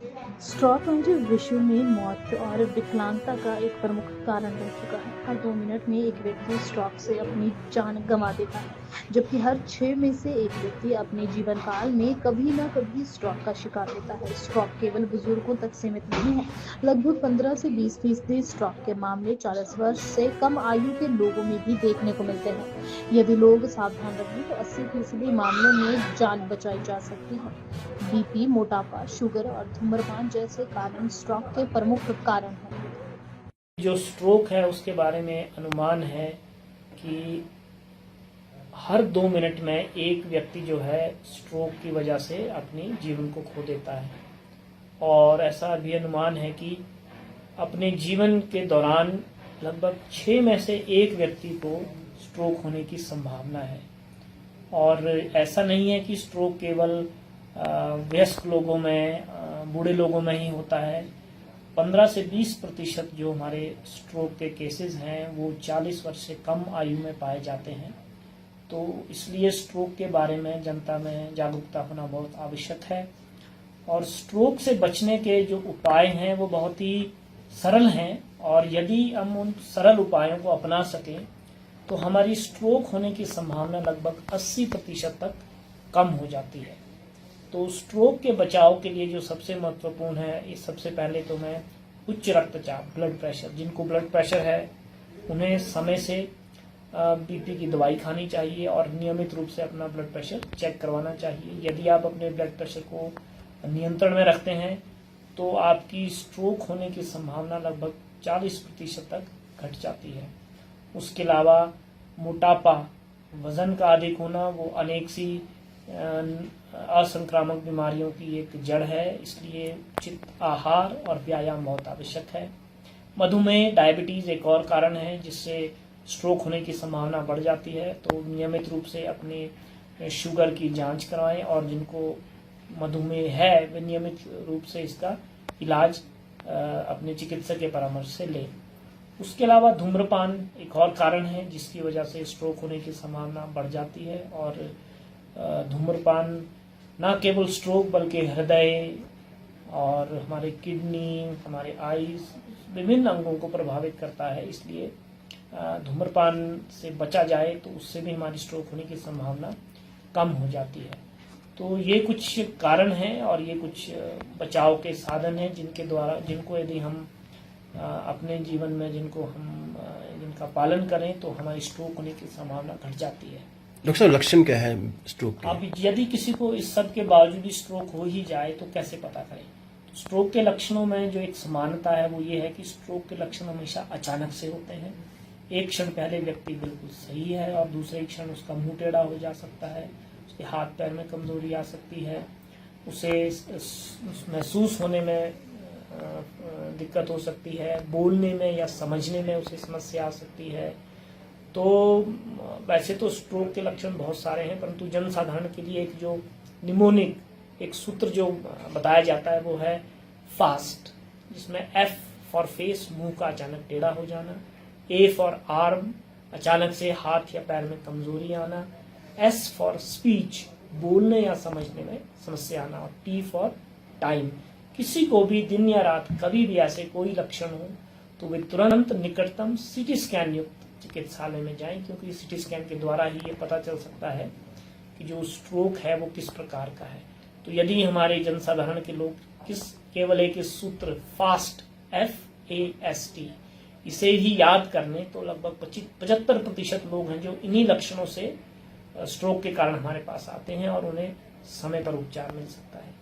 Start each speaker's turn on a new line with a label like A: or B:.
A: Stroke आज विश्व में मौत और विकलांगता का एक प्रमुख कारण बन चुका है। हर 2 मिनट में एक व्यक्ति स्ट्रोक से अपनी जान गंवा देता है, जबकि हर 6 में से एक व्यक्ति अपने जीवन काल में कभी न कभी स्ट्रोक का शिकार होता है। स्ट्रोक केवल बुजुर्गों तक सीमित नहीं है। लगभग 15 से 20% स्ट्रोक के मामले 40 वर्ष से कम आयु के लोगों में भी देखने को मिलते हैं। यदि लोग सावधान रहें तो 80% मामलों में जान बचाई जा सकती है। बीपी, मोटापा, शुगर और धूम्रपान जैसे कारण स्ट्रोक के प्रमुख कारण हैं।
B: जो स्ट्रोक है उसके बारे में अनुमान है कि हर 2 मिनट में एक व्यक्ति जो है स्ट्रोक की वजह से अपनी जीवन को खो देता है। और ऐसा भी अनुमान है कि अपने जीवन के दौरान लगभग 6 में से एक व्यक्ति को स्ट्रोक होने की संभावना है। और ऐसा नहीं है कि स्ट्रोक केवल वयस्क लोगों में, बूढ़े लोगों में ही होता है। 15 से 20% जो हमारे स्ट्रोक के केसेस हैं वो 40 वर्ष से कम आयु में पाए जाते हैं। तो इसलिए स्ट्रोक के बारे में जनता में जागरूकता होना बहुत आवश्यक है। और स्ट्रोक से बचने के जो उपाय हैं वो बहुत ही सरल हैं, और यदि हम उन सरल उपायों को अपना सकें तो हमारी स्ट्रोक होने की संभावना लगभग 80% तक कम हो जाती है। तो स्ट्रोक के बचाव के लिए जो सबसे महत्वपूर्ण है, इस सबसे पहले तो मैं उच्च रक्तचाप, ब्लड प्रेशर, जिनको ब्लड प्रेशर है उन्हें समय से बीपी की दवाई खानी चाहिए और नियमित रूप से अपना ब्लड प्रेशर चेक करवाना चाहिए। यदि आप अपने ब्लड प्रेशर को नियंत्रण में रखते हैं तो आपकी स्ट्रोक होने की संभावना लगभग 40% तक घट जाती है। उसके अलावा मोटापा, वजन का अधिक होना, वो अनेक सी असंक्रामक बीमारियों की एक जड़ है, इसलिए उचित आहार और व्यायाम बहुत आवश्यक है। मधुमेह, डायबिटीज एक और कारण है जिससे स्ट्रोक होने की संभावना बढ़ जाती है। तो नियमित रूप से अपने शुगर की जांच करवाएं, और जिनको मधुमेह है वे नियमित रूप से इसका इलाज अपने चिकित्सक के परामर्श से लें। उसके अलावा धूम्रपान एक और कारण है जिसकी वजह से स्ट्रोक होने की संभावना बढ़ जाती है। और धूम्रपान न केवल स्ट्रोक बल्कि हृदय और हमारे किडनी, हमारे आईज, विभिन्न अंगों को प्रभावित करता है। इसलिए धूम्रपान से बचा जाए तो उससे भी हमारी स्ट्रोक होने की संभावना कम हो जाती है। तो ये कुछ कारण हैं और ये कुछ बचाव के साधन हैं जिनको यदि हम अपने जीवन में जिनका पालन करें तो हमारी स्ट्रोक होने की संभावना घट जाती है।
C: डॉक्टर साहब, लक्षण क्या है स्ट्रोक के?
B: अब यदि किसी को इस सब के बावजूद भी स्ट्रोक हो ही जाए तो कैसे पता करें? तो स्ट्रोक के लक्षणों में जो एक समानता है वो ये है कि स्ट्रोक के लक्षण हमेशा अचानक से होते हैं। एक क्षण पहले व्यक्ति बिल्कुल सही है और दूसरे क्षण उसका मुंह टेढ़ा हो जा सकता है, उसके हाथ पैर में कमजोरी आ सकती है, उसे महसूस होने में दिक्कत हो सकती है, बोलने में या समझने में उसे समस्या आ सकती है। तो वैसे तो स्ट्रोक के लक्षण बहुत सारे हैं, परंतु जनसाधारण के लिए एक जो निमोनिक एक सूत्र जो बताया जाता है वो है फास्ट, जिसमें एफ फॉर फेस, मुंह का अचानक टेढ़ा हो जाना, ए फॉर आर्म, अचानक से हाथ या पैर में कमजोरी आना, एस फॉर स्पीच, बोलने या समझने में समस्या आना, और टी फॉर टाइम। किसी को भी दिन या रात कभी भी ऐसे कोई लक्षण हो तो वे तुरंत निकटतम सीटी स्कैन युक्त चिकित्सालय में जाएं, क्योंकि सीटी स्कैन के द्वारा ही ये पता चल सकता है कि जो स्ट्रोक है वो किस प्रकार का है। तो यदि हमारे जनसाधारण के लोग केवल एक सूत्र फास्ट, FAST, इसे ही याद कर लें तो लगभग 75% लोग हैं जो इन्हीं लक्षणों से स्ट्रोक के कारण हमारे पास आते हैं और उन्हें समय पर उपचार मिल सकता है।